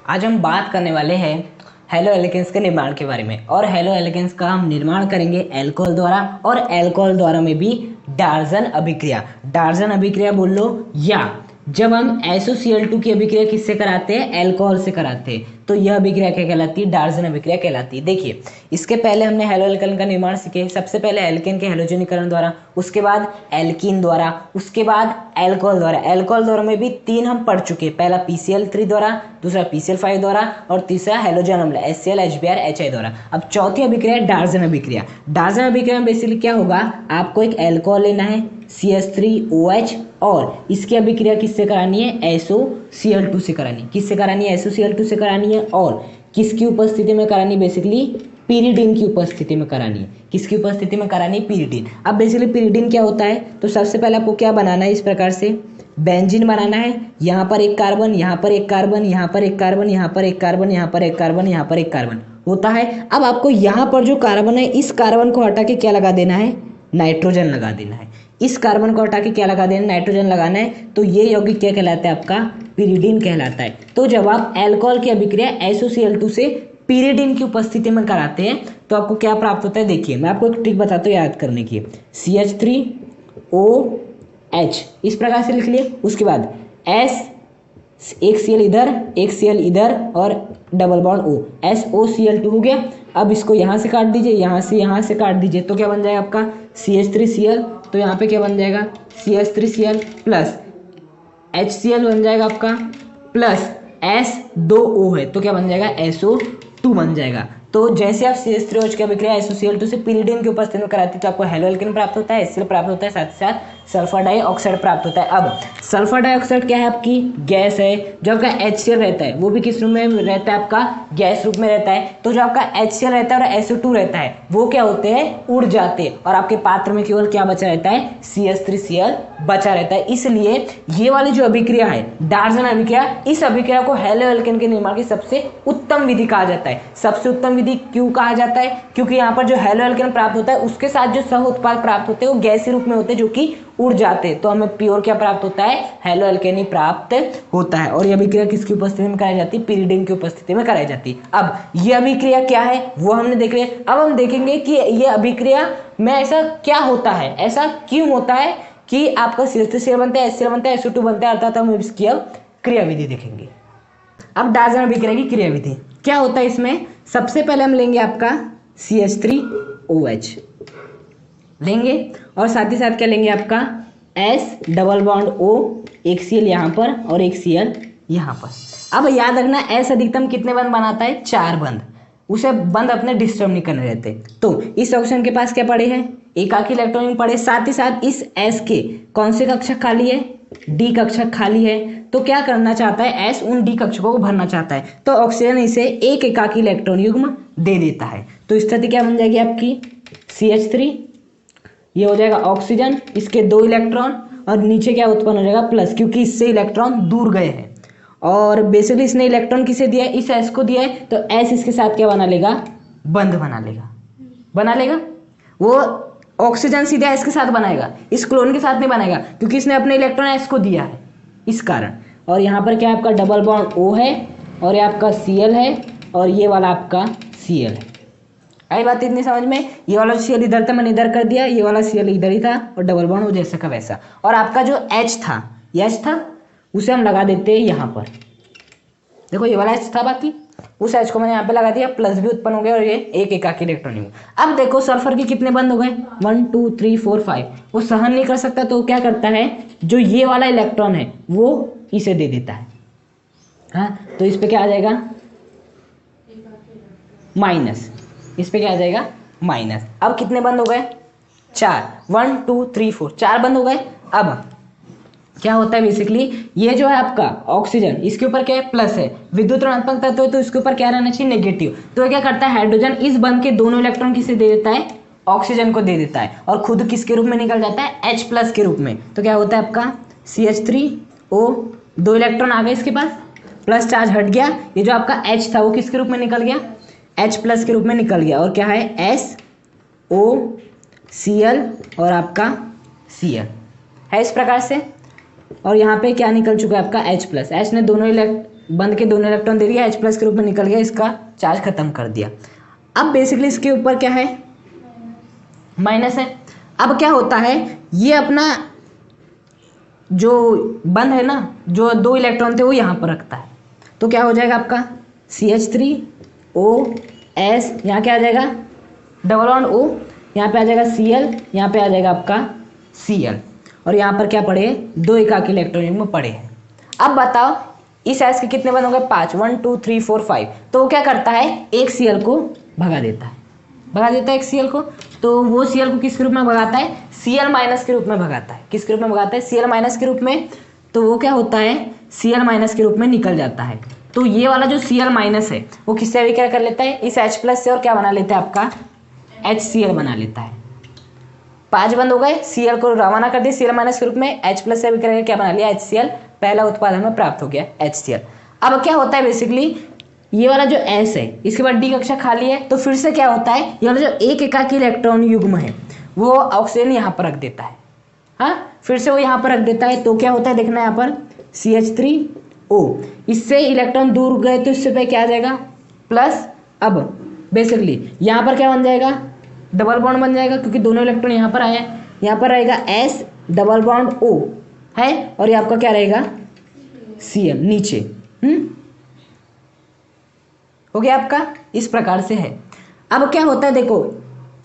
आज हम बात करने वाले हैं हेलो एल्केन्स के निर्माण के बारे में। और हेलो एल्केन्स का हम निर्माण करेंगे अल्कोहल द्वारा, और अल्कोहल द्वारा में भी डाल्टन अभिक्रिया। डाल्टन अभिक्रिया बोल लो, या जब हम SOCl2 की अभिक्रिया किससे कराते हैं, अल्कोहल से कराते हैं, तो यह अभिक्रिया क्या कहलाती है, डाल्टन अभिक्रिया कहलाती है। देखिए, इसके पहले हमने हेलो एल्केन का निर्माण सीखे। सबसे पहले एल्केन के हेलोजनीकरण द्वारा, उसके बाद एल्कीन द्वारा, उसके बाद अल्कोहल द्वारा। अल्कोहल द्वारा में भी 3 हम पढ़ चुके हैं, पहला PCl3 द्वारा, दूसरा PCl5 द्वारा, और तीसरा हेलोजन अम्ल HCl HBr HI द्वारा। अब चौथी अभिक्रिया डाल्टन अभिक्रिया। डाल्टन अभिक्रिया में बेसिकली क्या होगा, आपको एक अल्कोहल लेना है CH3OH, और इसकी अभिक्रिया किससे करानी है, SOCl2 से करानी है। किससे करानी है, SOCl2 से करानी है, और किसकी उपस्थिति में करानी, बेसिकली पीरिडीन की उपस्थिति में करानी है। किसकी उपस्थिति में करानी है, पीरिडीन। अब बेसिकली पीरिडीन क्या होता है, तो सबसे पहले आपको क्या बनाना है, इस प्रकार से बेंजीन बनाना है। यहाँ पर एक कार्बन, यहाँ पर एक कार्बन, यहाँ पर एक कार्बन, यहाँ पर एक कार्बन, यहाँ पर एक कार्बन, यहाँ पर एक कार्बन होता है। अब आपको यहाँ पर जो कार्बन है, इस कार्बन को हटा के क्या लगा देना है, नाइट्रोजन लगा देना है। इस कार्बन को हटा के क्या लगा देना, नाइट्रोजन लगाना है। तो ये यौगिक क्या कहलाता है, आपका पीरिडीन कहलाता है। तो जब आप अल्कोहल की अभिक्रिया SOCl2 से पीरिडीन की उपस्थिति में कराते हैं तो आपको क्या प्राप्त होता है। देखिए, मैं आपको एक ट्रिक बताता हूँ याद करने की। CH3OH इस प्रकार से लिख लिए। उसके बाद S, एक Cl इधर, एक Cl इधर, और डबल बॉन्ड O, SOCl2 हो गया। अब इसको यहाँ से काट दीजिए, यहाँ से काट दीजिए, तो क्या बन जाएगा आपका CH3Cl। तो यहाँ पे क्या बन जाएगा, CH3Cl प्लस HCl बन जाएगा आपका, प्लस S2O है, तो क्या बन जाएगा, SO2 बन जाएगा। तो जैसे आप CH3OH की अभिक्रिया SOCl2 से पीरिडीन की उपस्थिति में कराती है तो आपको हेलो एल्केन प्राप्त होता है, HCl प्राप्त होता है, साथ ही साथ सल्फर डाइऑक्साइड प्राप्त होता है। अब सल्फर डाइऑक्साइड क्या है, आपकी गैस है। जो आपका HCl रहता है वो भी किस रूप में रहता है, आपका गैस रूप में रहता है। तो जो आपका HCl रहता है और SO2 रहता है वो क्या होते हैं, उड़ जाते हैं, और आपके पात्र में केवल क्या बचा रहता है, CH3Cl बचा रहता है। इसलिए ये वाली जो अभिक्रिया है डाल्टन अभिक्रिया, इस अभिक्रिया को हेलो एल्केन के निर्माण की सबसे उत्तम विधि कहा जाता है। सबसे उत्तम विधि क्यों कहा जाता है, क्योंकि यहाँ पर जो हेलो एल्केन प्राप्त होता है उसके साथ जो सह उत्पाद प्राप्त होते हैं वो गैसीय रूप में होते हैं, जो कि उड़ जाते हैं। तो हमें प्योर क्या प्राप्त होता है, हेलो एल्केन ही प्राप्त होता है। और यह अभिक्रिया किसकी उपस्थिति में कराई जाती है, पीरिडीन की उपस्थिति में कराई जाती है। अब यह अभिक्रिया क्या है वो हमने देख लिया। अब हम देखेंगे कि यह अभिक्रिया में ऐसा क्या होता है, ऐसा क्यों होता है कि आपका CH3Cl बनता है, HCl बनता है, SO2 बनता है, अर्थात हम इसकी अब क्रियाविधि देखेंगे। अब डाल्टन अभिक्रिया की क्रियाविधि क्या होता है, इसमें सबसे पहले हम लेंगे आपका CH3OH लेंगे, और साथ ही साथ क्या लेंगे, आपका S डबल बॉन्ड O, एक Cl यहाँ पर और एक Cl यहाँ पर। अब याद रखना S अधिकतम कितने बंध बनाता है, 4 बंध। उसे बंध अपने डिस्टर्ब नहीं करने रहते। तो इस ऑक्सीजन के पास क्या पड़े हैं, एकाकी इलेक्ट्रॉन पड़े। साथ ही साथ इस S के कौन से कक्षक खाली है, D कक्षक खाली है। तो क्या करना चाहता है, S उन D कक्षकों को भरना चाहता है, तो ऑक्सीजन इसे एक एकाकी इलेक्ट्रॉन युग्म दे देता है। तो स्थिति क्या बन जाएगी आपकी, CH3, ये हो जाएगा ऑक्सीजन, इसके 2 इलेक्ट्रॉन, और नीचे क्या उत्पन्न हो जाएगा, प्लस, क्योंकि इससे इलेक्ट्रॉन दूर गए हैं। और बेसिकली इसने इलेक्ट्रॉन किसे दिया है, इस S को दिया है, तो S इसके साथ क्या बना लेगा, बंध बना लेगा। वो ऑक्सीजन सीधे S के साथ बनाएगा, इस क्लोरीन के साथ नहीं बनाएगा, क्योंकि इसने अपने इलेक्ट्रॉन S को दिया है, इस कारण। और यहाँ पर क्या आपका डबल बॉन्ड O है, और ये आपका Cl है, और ये वाला आपका Cl है। आई बात इतनी समझ में। ये वाला Cl इधर था, मैंने इधर कर दिया, ये वाला Cl इधर ही था, और डबल बॉन्ड हो जैसा का वैसा। और आपका जो H था उसे हम लगा देते हैं यहाँ पर। देखो ये वाला H था, बाकी उस H को मैंने यहाँ पे लगा दिया, प्लस भी उत्पन्न हो गया, और ये एक एकाकी इलेक्ट्रॉन हुआ। अब देखो सल्फर के कितने बंद हो गए, 1 2 3 4 5। वो सहन नहीं कर सकता, तो क्या करता है, जो ये वाला इलेक्ट्रॉन है वो इसे दे देता है। हाँ, तो इस पे क्या आ जाएगा, माइनस। इस पे क्या आ जाएगा, माइनस। अब कितने बंद हो गए, 4, 1 2 3 4, 4 बंद हो गए। अब क्या होता है, बेसिकली ये जो है आपका ऑक्सीजन, इसके ऊपर क्या है, प्लस है, विद्युत ऋणात्मक तत्व है, तो इसके ऊपर क्या रहना चाहिए, नेगेटिव। तो क्या करता है, हाइड्रोजन इस बंध के दोनों इलेक्ट्रॉन किसे दे देता है, ऑक्सीजन को दे देता है, और खुद किसके रूप में निकल जाता है, H+ के रूप में। तो क्या होता है आपका CH3O, 2 इलेक्ट्रॉन आ गए इसके पास, प्लस चार्ज हट गया। ये जो आपका H था वो किसके रूप में निकल गया, H+ के रूप में निकल गया, और क्या है, SOCl और आपका Cl है इस प्रकार से। और यहाँ पे क्या निकल चुका है आपका H+, H ने दोनों बंद के दोनों इलेक्ट्रॉन दे दिया, H+ के रूप में निकल गया, इसका चार्ज खत्म कर दिया। अब बेसिकली इसके ऊपर क्या है, माइनस है। अब क्या होता है, ये अपना जो बंद है ना, जो 2 इलेक्ट्रॉन थे वो यहाँ पर रखता है, तो क्या हो जाएगा आपका CH3OS, यहाँ क्या आ जाएगा डबल बॉन्ड O, यहाँ पे आ जाएगा Cl, यहाँ पे आ जाएगा आपका Cl, और यहाँ पर क्या पड़े, 2 एकाकी इलेक्ट्रॉन में पड़े हैं। अब बताओ इस S के कितने बंद होंगे, 5, 1 2 3 4 5, तो वो क्या करता है, एक Cl को भगा देता है, एक Cl को, तो वो Cl को किस रूप में भगाता है, Cl- के रूप में भगाता है। किसके रूप में भगाता है, Cl- के रूप में, तो वो क्या होता है, Cl- के रूप में निकल जाता है। तो ये वाला जो Cl- है वो किससे अभिक्रिया कर लेता है, इस H+ से, और क्या बना लेता है आपका HCl बना लेता है। 5 बंद हो गए, Cl को रवाना कर दिया Cl- के रूप में, H+ से अभिक्रिया क्या बना लिया, HCl, पहला उत्पाद हमें प्राप्त हो गया HCl। अब क्या होता है बेसिकली, ये वाला जो S है इसके बाद D कक्षा खाली है, तो फिर से क्या होता है, ये वाला जो एक एकाकी इलेक्ट्रॉन युग्म है वो ऑक्सीजन यहाँ पर रख देता है, हाँ फिर से वो यहाँ पर रख देता है, तो क्या होता है देखना यहाँ पर CH3O, इससे इलेक्ट्रॉन दूर गए तो इससे पे क्या आ जाएगा प्लस। अब बेसिकली यहाँ पर क्या बन जाएगा, डबल बॉन्ड बन जाएगा, क्योंकि दोनों इलेक्ट्रॉन यहाँ पर आए हैं, यहाँ पर रहेगा S डबल बॉन्ड O है, और ये आपका क्या रहेगा Cl नीचे, हो गया आपका, इस प्रकार से है। अब क्या होता है देखो,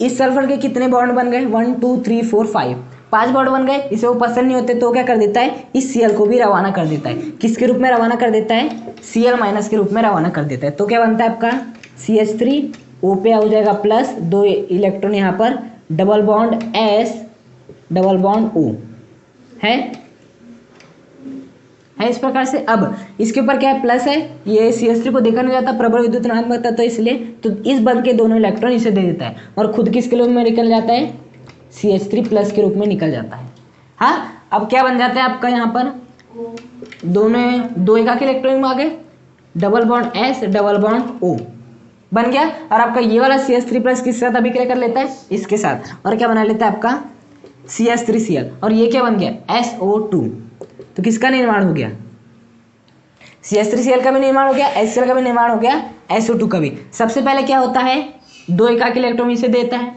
इस सल्फर के कितने बॉन्ड बन गए, 1 2 3 4 5 बॉन्ड बन गए, इसे वो पसंद नहीं होते तो क्या कर देता है, इस Cl को भी रवाना कर देता है। किसके रूप में रवाना कर देता है, Cl- के रूप में रवाना कर देता है। तो क्या बनता है आपका CH3O पे हो जाएगा प्लस, 2 इलेक्ट्रॉन यहाँ पर, double bond S double bond O है इस प्रकार से। अब इसके ऊपर क्या है, प्लस है, ये CH3 को देखा नहीं जाता, प्रबल विद्युत ऋणात्मकता, तो इसलिए तो इस बंद के दोनों इलेक्ट्रॉन इसे दे देता है, और खुद किसके रूप में निकल जाता है, CH3+ के रूप में निकल जाता है। हाँ अब क्या बन जाता है आपका, यहाँ पर दोनों 2 एकाकी इलेक्ट्रॉन में आ गए, double bond S double bond O बन गया, और आपका ये वाला CH3+ किसके साथ अभिक्रिया कर लेता है, इसके साथ, और क्या बना लेता है आपका CH3Cl, और ये क्या बन गया SO2, तो किसका निर्माण हो गया, CH3Cl का भी निर्माण हो गया, HCl का भी निर्माण हो गया, SO2 का भी। सबसे पहले क्या होता है, 2 एकाकी इलेक्ट्रॉन इसे देता है,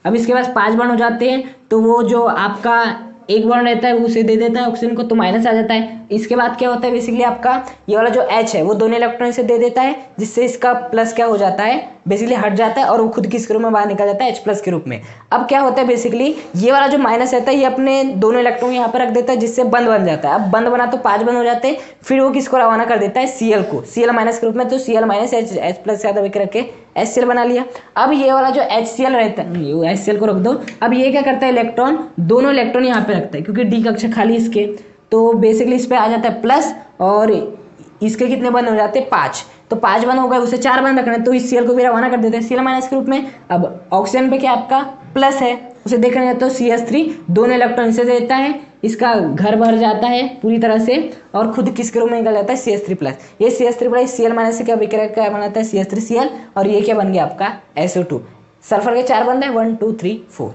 अब इसके पास 5 बॉन्ड हो जाते हैं, तो वो जो आपका एक बॉन्ड रहता है वो उसे दे देता है ऑक्सीजन को, तो माइनस आ जाता है। इसके बाद क्या होता है बेसिकली, आपका ये वाला जो H है वो दोनों इलेक्ट्रॉन इसे दे देता है, जिससे इसका प्लस क्या हो जाता है, बेसिकली हट जाता है, और वो खुद किसके रूप में बाहर निकल जाता है, H+ के रूप में। अब क्या होता है बेसिकली, ये वाला जो माइनस रहता है ये अपने दोनों इलेक्ट्रॉन यहाँ पर रख देता है, जिससे बंद बन जाता है। अब बंद बना तो 5 बंद हो जाते हैं, फिर वो किसको रवाना कर देता है, Cl को, Cl- के रूप में, तो Cl- H+ से आधा रख के HCl बना लिया। अब ये वाला जो HCl रहता है, HCl को रख दो। अब ये क्या करता है, इलेक्ट्रॉन, दोनों इलेक्ट्रॉन यहाँ पे रखता है, क्योंकि D कक्षा खाली इसके, तो बेसिकली इस पे आ जाता है प्लस, और इसके कितने बंद हो जाते हैं, 5, तो 5 बंद हो गए, उसे 4 बंद रखना है, तो इस Cl को भी रवाना कर देते हैं Cl- के रूप में। अब ऑक्सीजन पे क्या आपका प्लस है, उसे देखा जाए तो CH3 दोनों इलेक्ट्रॉन इसे देता है, इसका घर भर जाता है पूरी तरह से, और खुद किसके रूप में निकल जाता है, CH3+। ये CH3+ Cl- से क्या अभिक्रिया क्या बनाता है, CH3Cl, और ये क्या बन गया आपका SO2। सल्फर के 4 बंद है, 1 2 3 4।